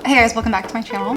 Hey guys, welcome back to my channel.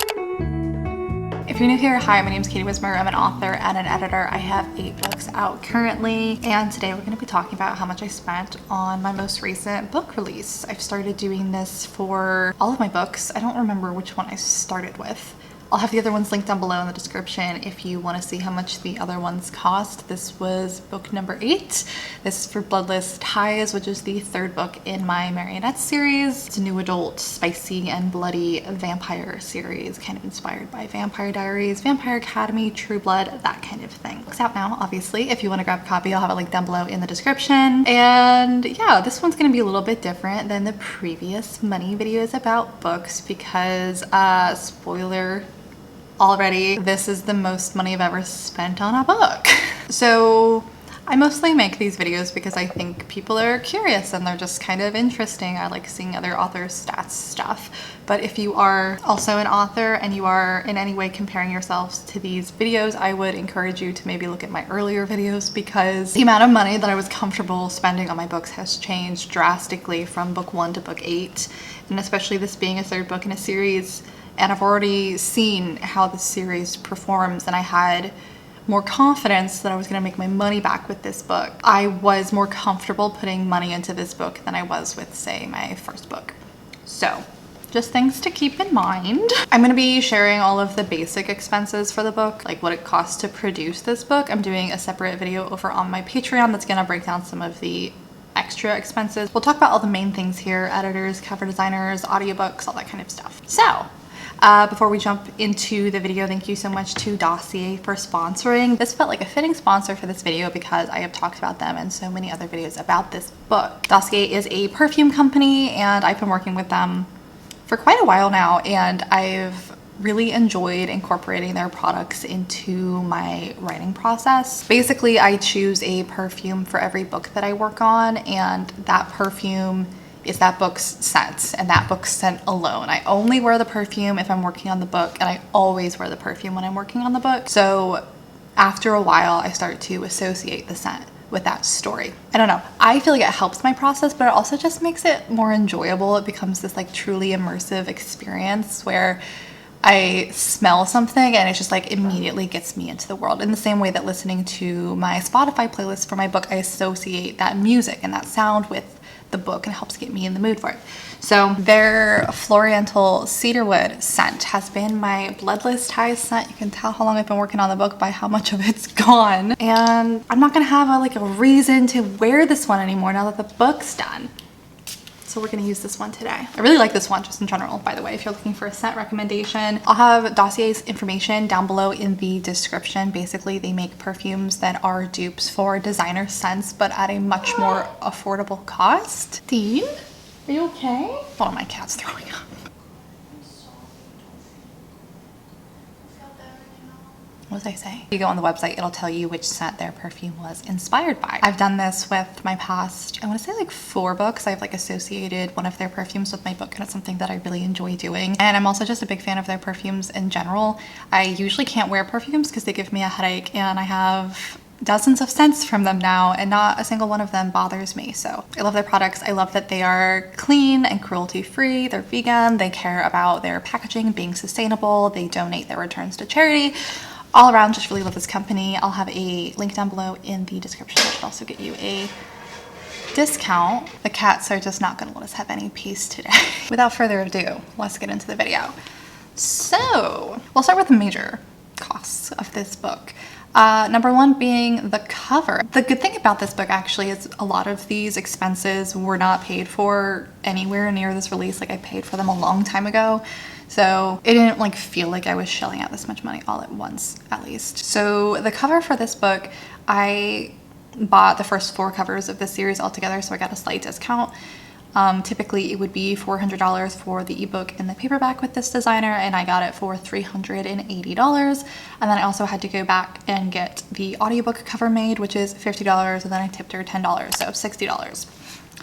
If you're new here, hi, my name is Katie Wismer. I'm an author and an editor. I have 8 books out currently, and today we're going to be talking about how much I spent on my most recent book release. I've started doing this for all of my books. I don't remember which one I started with. I'll have the other ones linked down below in the description if you want to see how much the other ones cost. This was book number 8. This is for Bloodless Ties, which is the 3rd book in my Marionettes series. It's a new adult, spicy and bloody vampire series, kind of inspired by Vampire Diaries, Vampire Academy, True Blood, that kind of thing. It's out now, obviously. If you want to grab a copy, I'll have a link down below in the description. And yeah, this one's going to be a little bit different than the previous money videos about books because, spoiler already, this is the most money I've ever spent on a book. So I mostly make these videos because I think people are curious and they're just kind of interesting. I like seeing other authors' stats stuff. But if you are also an author and you are in any way comparing yourselves to these videos, I would encourage you to maybe look at my earlier videos because the amount of money that I was comfortable spending on my books has changed drastically from book 1 to book 8. And especially this being a 3rd book in a series, and I've already seen how the series performs, and I had more confidence that I was going to make my money back with this book. I was more comfortable putting money into this book than I was with, say, my 1st book. So just things to keep in mind. I'm going to be sharing all of the basic expenses for the book, like what it costs to produce this book. I'm doing a separate video over on my Patreon that's going to break down some of the extra expenses. We'll talk about all the main things here: editors, cover designers, audiobooks, all that kind of stuff. So before we jump into the video, thank you so much to Dossier for sponsoring. This felt like a fitting sponsor for this video because I have talked about them in so many other videos about this book. Dossier is a perfume company and I've been working with them for quite a while now, and I've really enjoyed incorporating their products into my writing process. Basically, I choose a perfume for every book that I work on, and that perfume is that book's scent and that book's scent alone. I only wear the perfume if I'm working on the book, and I always wear the perfume when I'm working on the book. So after a while, I start to associate the scent with that story. I don't know. I feel like it helps my process, but it also just makes it more enjoyable. It becomes this like truly immersive experience where I smell something and it just like immediately gets me into the world. In the same way that listening to my Spotify playlist for my book, I associate that music and that sound with the book and it helps get me in the mood for it. So their Floriental Cedarwood scent has been my Bloodless Ties scent. You can tell how long I've been working on the book by how much of it's gone. And I'm not gonna have a reason to wear this one anymore now that the book's done. So we're gonna use this one today. I really like this one just in general, by the way, if you're looking for a scent recommendation. I'll have Dossier's information down below in the description. Basically, they make perfumes that are dupes for designer scents, but at a much more affordable cost. Dean, are you okay? Hold on, my cat's throwing up. What did I say? If you go on the website, it'll tell you which scent their perfume was inspired by. I've done this with my past, I want to say 4 books. I've associated one of their perfumes with my book, and it's something that I really enjoy doing. And I'm also just a big fan of their perfumes in general. I usually can't wear perfumes because they give me a headache, and I have dozens of scents from them now and not a single one of them bothers me. So I love their products. I love that they are clean and cruelty free. They're vegan. They care about their packaging being sustainable. They donate their returns to charity. All around, just really love this company. I'll have a link down below in the description. I should also get you a discount. The cats are just not gonna let us have any peace today. Without further ado, let's get into the video. So we'll start with the major costs of this book. Number 1 being the cover. The good thing about this book actually is a lot of these expenses were not paid for anywhere near this release. I paid for them a long time ago. So it didn't feel like I was shelling out this much money all at once, at least. So the cover for this book, I bought the first 4 covers of this series altogether, so I got a slight discount. Typically it would be $400 for the ebook and the paperback with this designer, and I got it for $380. And then I also had to go back and get the audiobook cover made, which is $50, and then I tipped her $10, so $60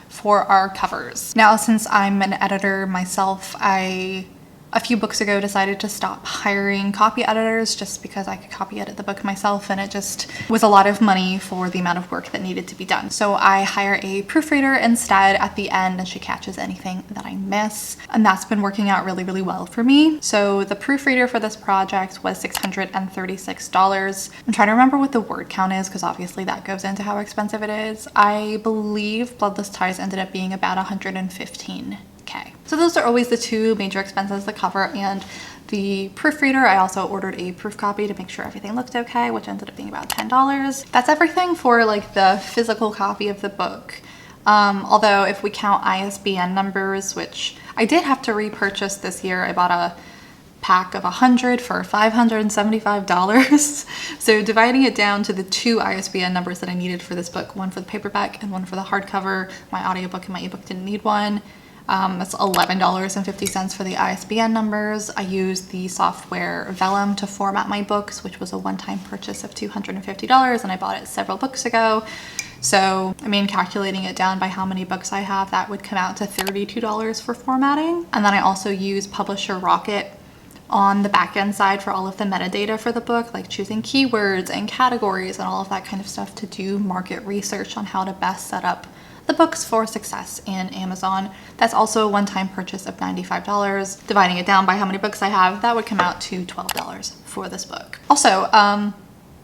for our covers. Now, since I'm an editor myself, I a few books ago decided to stop hiring copy editors just because I could copy edit the book myself, and it just was a lot of money for the amount of work that needed to be done. So I hire a proofreader instead at the end, and she catches anything that I miss. And that's been working out really, really well for me. So the proofreader for this project was $636. I'm trying to remember what the word count is because obviously that goes into how expensive it is. I believe Bloodless Ties ended up being about 115K. So those are always the two major expenses, the cover and the proofreader. I also ordered a proof copy to make sure everything looked okay, which ended up being about $10. That's everything for like the physical copy of the book. Although if we count ISBN numbers, which I did have to repurchase this year, I bought a pack of 100 for $575. So dividing it down to the two ISBN numbers that I needed for this book, one for the paperback and one for the hardcover, my audiobook and my ebook didn't need one. That's $11.50 for the ISBN numbers. I used the software Vellum to format my books, which was a one-time purchase of $250, and I bought it several books ago. So, I mean, calculating it down by how many books I have, that would come out to $32 for formatting. And then I also use Publisher Rocket on the back end side for all of the metadata for the book, like choosing keywords and categories and all of that kind of stuff to do market research on how to best set up the books for success in Amazon. That's also a one-time purchase of $95. Dividing it down by how many books I have, that would come out to $12 for this book. Also,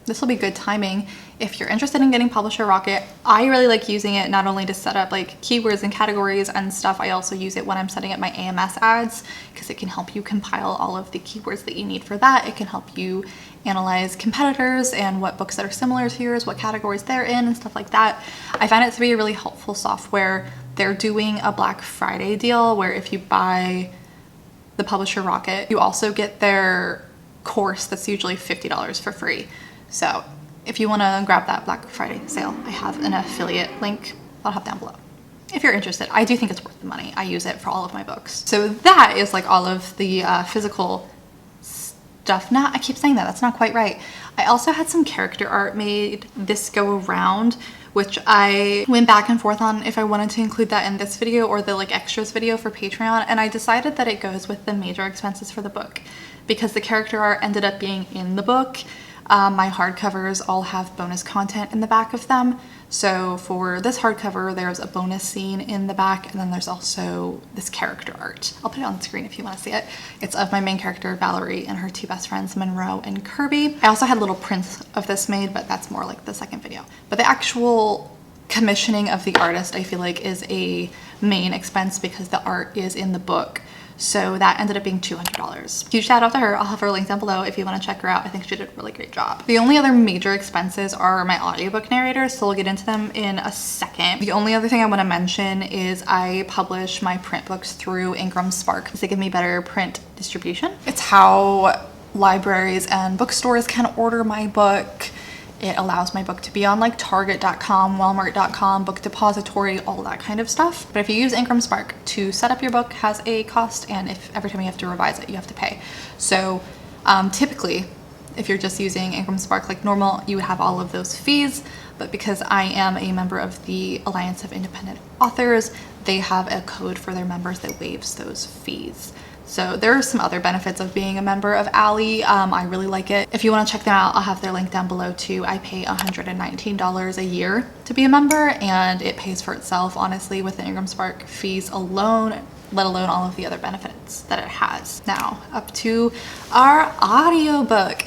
this will be good timing if you're interested in getting Publisher Rocket. I really like using it not only to set up like keywords and categories and stuff, I also use it when I'm setting up my AMS ads because it can help you compile all of the keywords that you need for that. It can help you analyze competitors and what books that are similar to yours, what categories they're in and stuff like that. I find it to be a really helpful software. They're doing a Black Friday deal where if you buy the Publisher Rocket, you also get their course that's usually $50 for free. So if you want to grab that Black Friday sale, I have an affiliate link I'll have down below. If you're interested, I do think it's worth the money. I use it for all of my books. So that is like all of the physical stuff. I keep saying that, that's not quite right. I also had some character art made this go around, which I went back and forth on if I wanted to include that in this video or the like extras video for Patreon, and I decided that it goes with the major expenses for the book because the character art ended up being in the book. My hardcovers all have bonus content in the back of them. So for this hardcover, there's a bonus scene in the back, and then there's also this character art. I'll put it on the screen if you want to see it. It's of my main character, Valerie, and her two best friends, Monroe and Kirby. I also had little prints of this made, but that's more like the second video. But the actual commissioning of the artist, I feel like, is a main expense because the art is in the book. So that ended up being $200. Huge shout out to her. I'll have her link down below if you want to check her out. I think she did a really great job. The only other major expenses are my audiobook narrators, so we'll get into them in a second. The only other thing I want to mention is I publish my print books through Ingram Spark because they give me better print distribution. It's how libraries and bookstores can order my book. It allows my book to be on like Target.com, Walmart.com, Book Depository, all that kind of stuff. But if you use Ingram Spark, to set up your book has a cost, and if every time you have to revise it, you have to pay. So typically, if you're just using Ingram Spark like normal, you would have all of those fees. But because I am a member of the Alliance of Independent Authors, they have a code for their members that waives those fees. So there are some other benefits of being a member of ALLY. I really like it. If you want to check them out, I'll have their link down below too. I pay $119 a year to be a member, and it pays for itself, honestly, with the Ingram Spark fees alone, let alone all of the other benefits that it has. Now, up to our audiobook.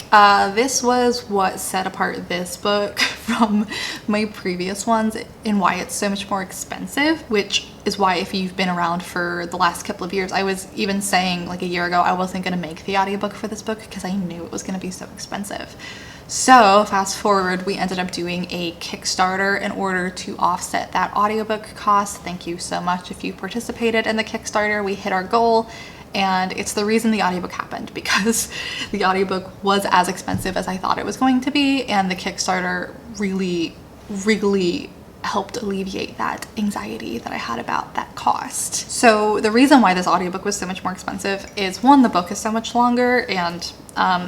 This was what set apart this book from my previous ones and why it's so much more expensive, which is why if you've been around for the last couple of years, I was even saying like a year ago I wasn't going to make the audiobook for this book because I knew it was going to be so expensive. So fast forward, we ended up doing a Kickstarter in order to offset that audiobook cost. Thank you so much if you participated in the Kickstarter. We hit our goal, and it's the reason the audiobook happened, because the audiobook was as expensive as I thought it was going to be, and the Kickstarter really helped alleviate that anxiety that I had about that cost. So the reason why this audiobook was so much more expensive is, one, the book is so much longer, and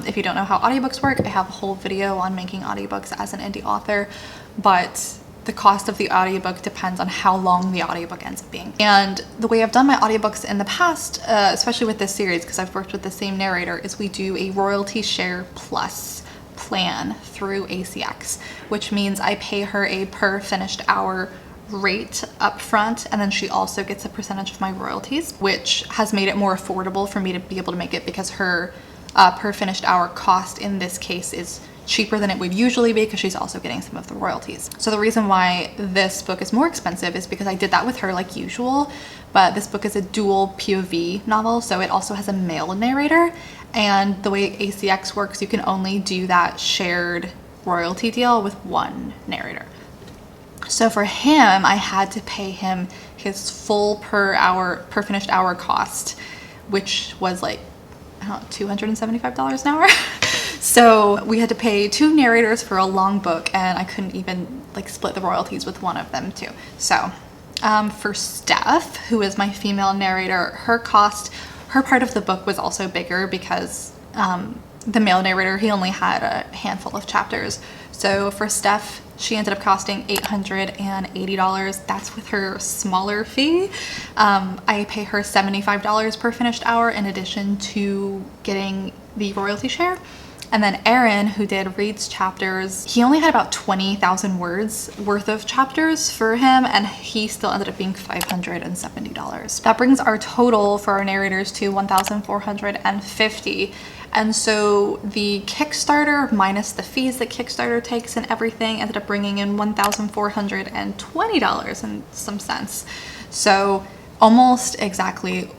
if you don't know how audiobooks work, I have a whole video on making audiobooks as an indie author, but the cost of the audiobook depends on how long the audiobook ends up being. And the way I've done my audiobooks in the past, especially with this series, because I've worked with the same narrator, is we do a royalty share plus plan through ACX, which means I pay her a per finished hour rate up front, and then she also gets a percentage of my royalties, which has made it more affordable for me to be able to make it, because her per finished hour cost in this case is cheaper than it would usually be, because she's also getting some of the royalties. So the reason why this book is more expensive is because I did that with her like usual, but this book is a dual POV novel, so it also has a male narrator, and the way ACX works, you can only do that shared royalty deal with one narrator. So for him, I had to pay him his full per finished hour cost, which was like, I don't know, $275 an hour. So we had to pay 2 narrators for a long book, and I couldn't even like split the royalties with one of them too. So for Steph, who is my female narrator, her part of the book was also bigger because the male narrator, he only had a handful of chapters. So for Steph, she ended up costing $880. That's with her smaller fee. I pay her $75 per finished hour in addition to getting the royalty share. And then Aaron, who did Reed's chapters, he only had about 20,000 words worth of chapters for him, and he still ended up being $570. That brings our total for our narrators to $1,450. And so the Kickstarter, minus the fees that Kickstarter takes and everything, ended up bringing in $1,420 and some cents. So almost exactly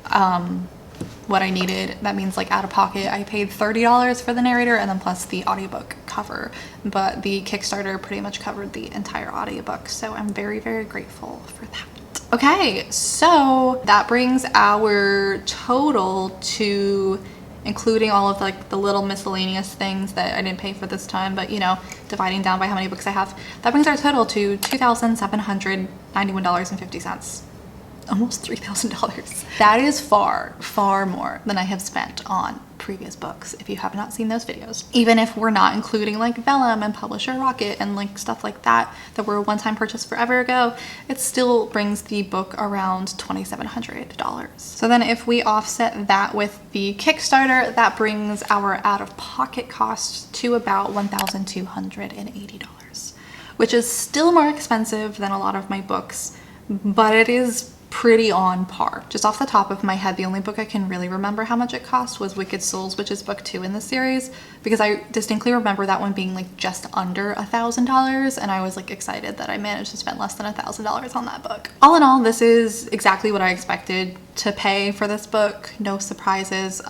what I needed. That means like out of pocket, I paid $30 for the narrator and then plus the audiobook cover. But the Kickstarter pretty much covered the entire audiobook. So I'm very, very grateful for that. Okay, so that brings our total to, including all of like the little miscellaneous things that I didn't pay for this time, but you know, dividing down by how many books I have, that brings our total to $2,791.50. Almost $3,000. That is far, far more than I have spent on previous books, if you have not seen those videos. Even if we're not including like Vellum and Publisher Rocket and like stuff like that were a one-time purchase forever ago, it still brings the book around $2,700. So then if we offset that with the Kickstarter, that brings our out-of-pocket costs to about $1,280, which is still more expensive than a lot of my books, but it is pretty on par. Just off the top of my head, the only book I can really remember how much it cost was Wicked Souls, which is book 2 in the series, because I distinctly remember that one being like just under $1,000, and I was like excited that I managed to spend less than $1,000 on that book. All in all, this is exactly what I expected to pay for this book. No surprises.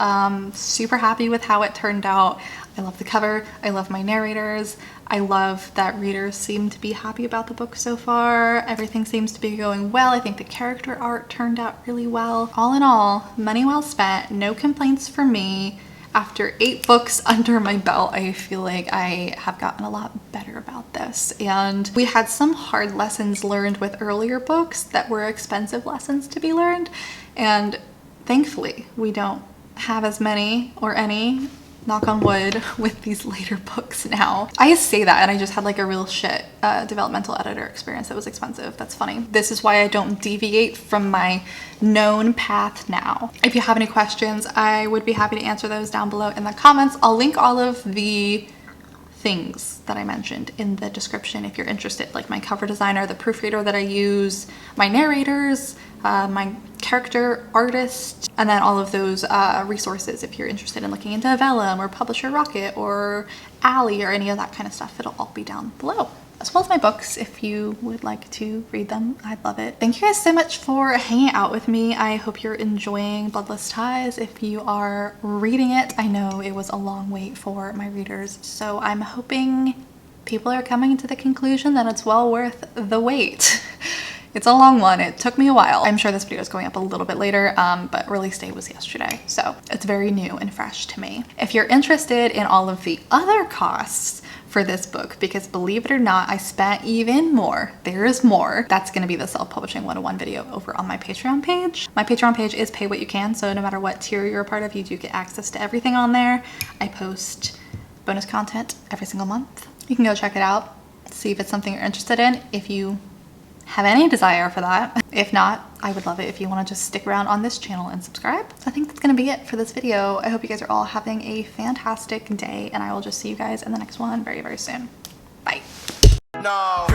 Super happy with how it turned out. I love the cover. I love my narrators. I love that readers seem to be happy about the book so far. Everything seems to be going well. I think the character art turned out really well. All in all, money well spent. No complaints for me. After 8 books under my belt, I feel like I have gotten a lot better about this. And we had some hard lessons learned with earlier books that were expensive lessons to be learned. And thankfully, we don't have as many or any, knock on wood, with these later books now. I say that and I just had like a real shit developmental editor experience that was expensive. That's funny. This is why I don't deviate from my known path now. If you have any questions, I would be happy to answer those down below in the comments. I'll link all of the things that I mentioned in the description if you're interested, like my cover designer, the proofreader that I use, my narrators, my character artist, and then all of those resources if you're interested in looking into Vellum or Publisher Rocket or Ally or any of that kind of stuff. It'll all be down below, as well as my books if you would like to read them. I'd love it. Thank you guys so much for hanging out with me. I hope you're enjoying Bloodless Ties. If you are reading it, I know it was a long wait for my readers, so I'm hoping people are coming to the conclusion that it's well worth the wait. It's a long one. It took me a while. I'm sure this video is going up a little bit later, but release date was yesterday, so it's very new and fresh to me. If you're interested in all of the other costs for this book, because believe it or not, I spent even more. There is more. That's going to be the self-publishing 101 video over on my Patreon page. My Patreon page is pay what you can, so no matter what tier you're a part of, you do get access to everything on there. I post bonus content every single month. You can go check it out. see if it's something you're interested in, if you have any desire for that. If not, I would love it if you want to just stick around on this channel and subscribe. So I think that's gonna be it for this video. I hope you guys are all having a fantastic day, and I will just see you guys in the next one very, very soon. Bye. No.